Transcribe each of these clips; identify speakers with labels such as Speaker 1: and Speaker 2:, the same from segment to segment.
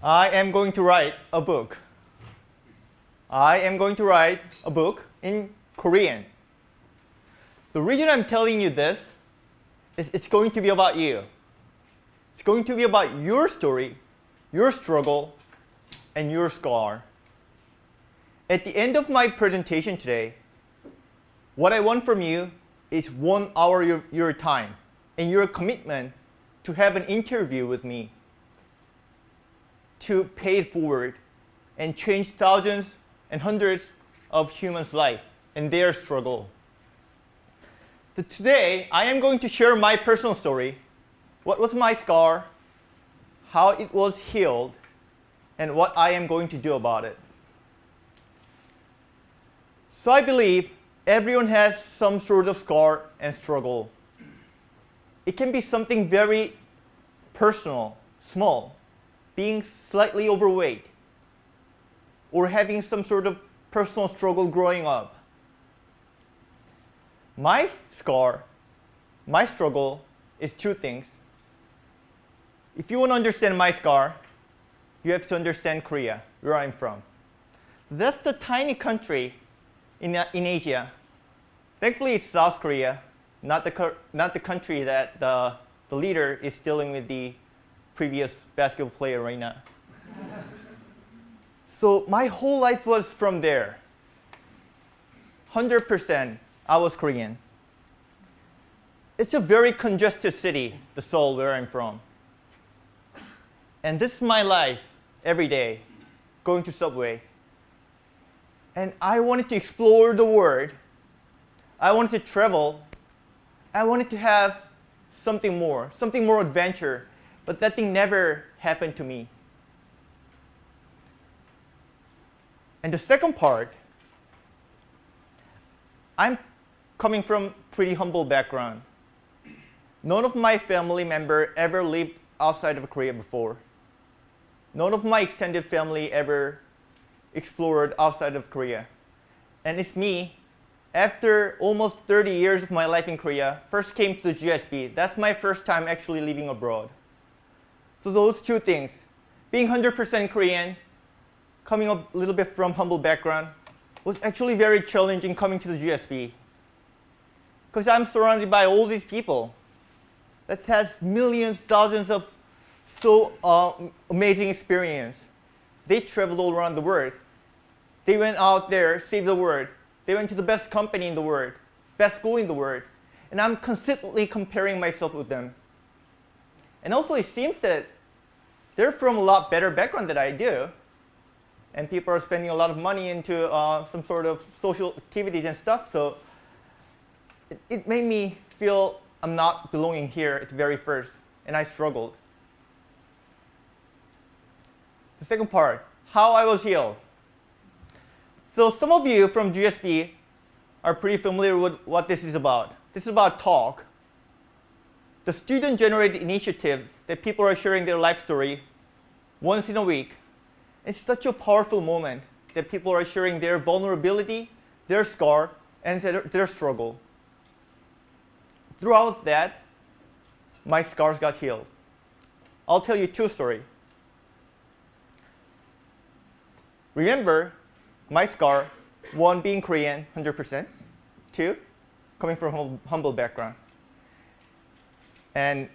Speaker 1: I am going to write a book. I am going to write a book in Korean. The reason I'm telling you this is it's going to be about you. It's going to be about your story, your struggle, and your scar. At the end of my presentation today, what I want from you is 1 hour of your time and your commitment to have an interview with me, to pay it forward and change thousands and hundreds of humans' life and their struggle. So today, I am going to share my personal story, what was my scar, how it was healed, and what I am going to do about it. So I believe everyone has some sort of scar and struggle. It can be something very personal, small, being slightly overweight, or having some sort of personal struggle growing up. My scar, my struggle is 2 things. If you want to understand my scar, you have to understand Korea, where I'm from. That's the tiny country in Asia. Thankfully, it's South Korea, not the country that the leader is dealing with the previous basketball player right now. So my whole life was from there. 100% I was Korean. It's a very congested city, the Seoul, where I'm from. And this is my life every day, going to subway. And I wanted to explore the world. I wanted to travel. I wanted to have something more adventure. But that thing never happened to me. And the second part, I'm coming from pretty humble background. None of my family member ever lived outside of Korea before. None of my extended family ever explored outside of Korea. And it's me, after almost 30 years of my life in Korea, first came to the GSB. That's my first time actually living abroad. So those 2 things, being 100% Korean, coming up a little bit from humble background, was actually very challenging coming to the GSB. Because I'm surrounded by all these people that has millions, thousands of so amazing experience. They traveled all around the world. They went out there, saved the world. They went to the best company in the world, best school in the world. And I'm consistently comparing myself with them. And also it seems that they're from a lot better background than I do. And people are spending a lot of money into some sort of social activities and stuff. So it made me feel I'm not belonging here at the very first. And I struggled. The second part, how I was healed. So some of you from GSB are pretty familiar with what this is about. This is about talk. The student-generated initiative that people are sharing their life story once in a week. It's such a powerful moment that people are sharing their vulnerability, their scar, and their struggle. Throughout that, my scars got healed. I'll tell you 2 stories. Remember, my scar, 1, being Korean, 100%. 2, coming from humble background. And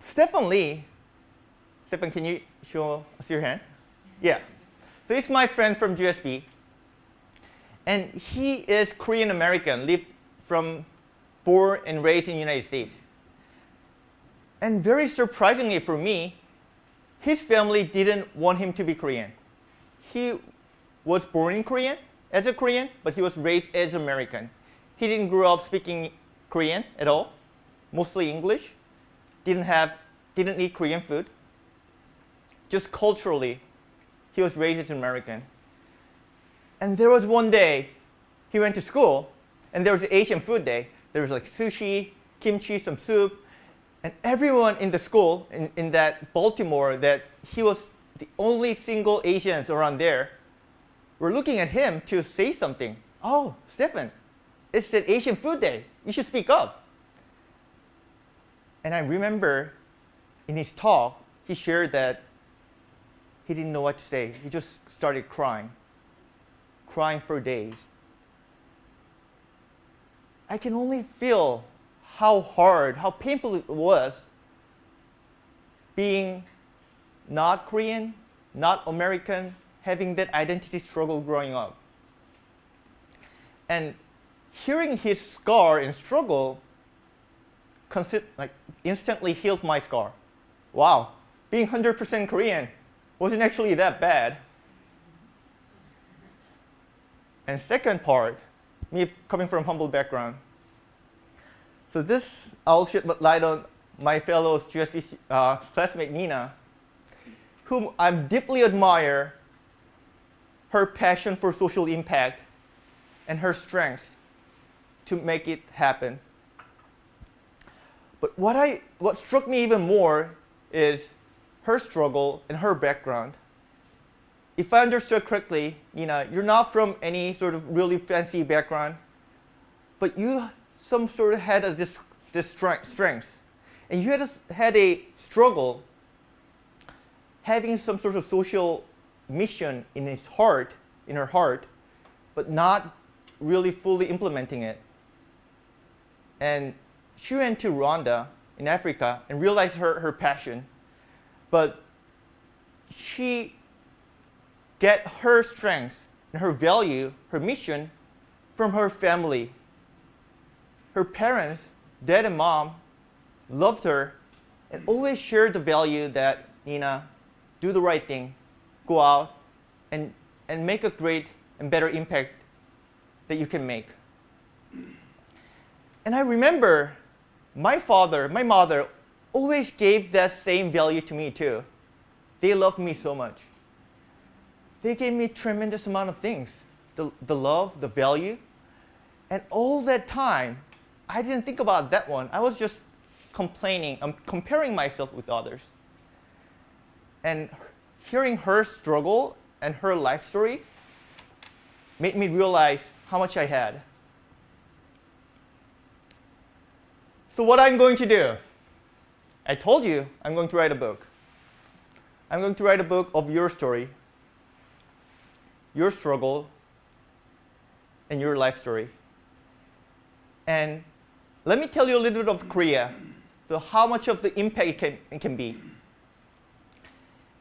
Speaker 1: Stephen Lee, Stephen, can you show us your hand? Yeah. So he's my friend from GSB. And he is Korean American, born and raised in the United States. And very surprisingly for me, his family didn't want him to be Korean. He was born in Korean, as a Korean, but he was raised as American. He didn't grow up speaking Korean at all, mostly English. Didn't eat Korean food. Just culturally, he was raised as an American. And there was one day, he went to school, and there was an Asian food day. There was like sushi, kimchi, some soup. And everyone in the school, in that Baltimore, that he was the only single Asians around there, were looking at him to say something. Oh, Stephen, it's an Asian food day. You should speak up. And I remember in his talk, he shared that he didn't know what to say. He just started crying for days. I can only feel how hard, how painful it was being not Korean, not American, having that identity struggle growing up. And hearing his scar and struggle instantly healed my scar. Wow, being 100% Korean wasn't actually that bad. And second part, me coming from humble background. So this, I'll shed light on my fellow GSB classmate Nina, whom I deeply admire her passion for social impact and her strength to make it happen. But what struck me even more is her struggle and her background. If I understood correctly, Nina, you're not from any sort of really fancy background, but you some sort of had this strength. And you had a struggle having some sort of social mission in her heart, but not really fully implementing it. And she went to Rwanda in Africa and realized her passion, but she get her strength and her value, her mission from her family. Her parents, dad and mom, loved her and always shared the value that, Nina, do the right thing, go out and make a great and better impact that you can make. And I remember my mother always gave that same value to me too. They loved me so much. They gave me tremendous amount of things, the love, the value, and all that time, I didn't think about that one. I was just complaining, comparing myself with others. And hearing her struggle and her life story made me realize how much I had. So what I'm going to do, I told you I'm going to write a book. I'm going to write a book of your story, your struggle, and your life story. And let me tell you a little bit of Korea, so how much of the impact it can be.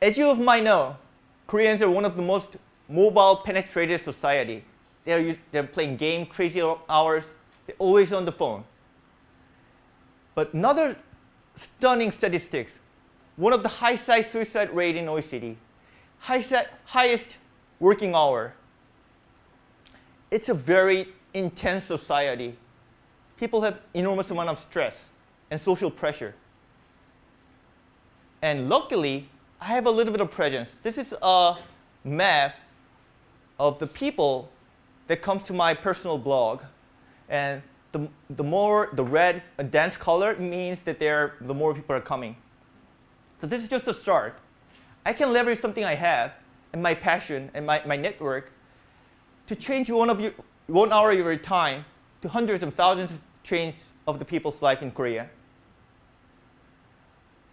Speaker 1: As you might know, Koreans are one of the most mobile penetrated society. They're playing games crazy hours. They're always on the phone. But another stunning statistics, one of the high-side suicide rate in OECD, highest working hour. It's a very intense society. People have enormous amount of stress and social pressure. And luckily, I have a little bit of presence. This is a map of the people that comes to my personal blog. And the red, a dense color means that the more people are coming. So this is just a start. I can leverage something I have and my passion and my network to change 1 hour of your time to hundreds of thousands of change of the people's life in Korea.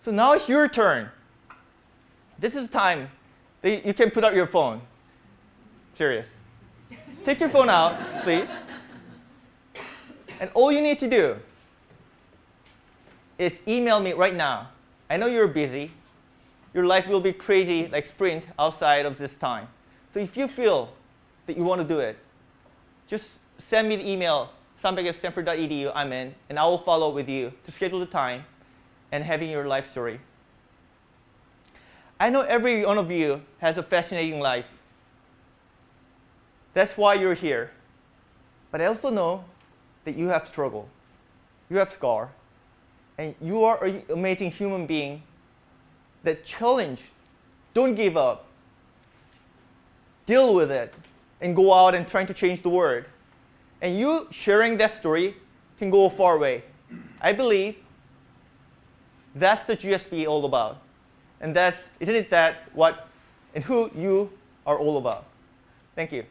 Speaker 1: So now it's your turn. This is time that you can put out your phone. Serious. Take your phone out, please. And all you need to do is email me right now. I know you're busy. Your life will be crazy like sprint outside of this time. So if you feel that you want to do it, just send me the email, sambaek@stanford.edu, I'm in, and I will follow up with you to schedule the time and having your life story. I know every one of you has a fascinating life. That's why you're here. But I also know that you have struggle, you have scar, and you are an amazing human being that challenge, don't give up, deal with it, and go out and trying to change the world. And you sharing that story can go a far way. I believe that's the GSB all about. And isn't it that what and who you are all about? Thank you.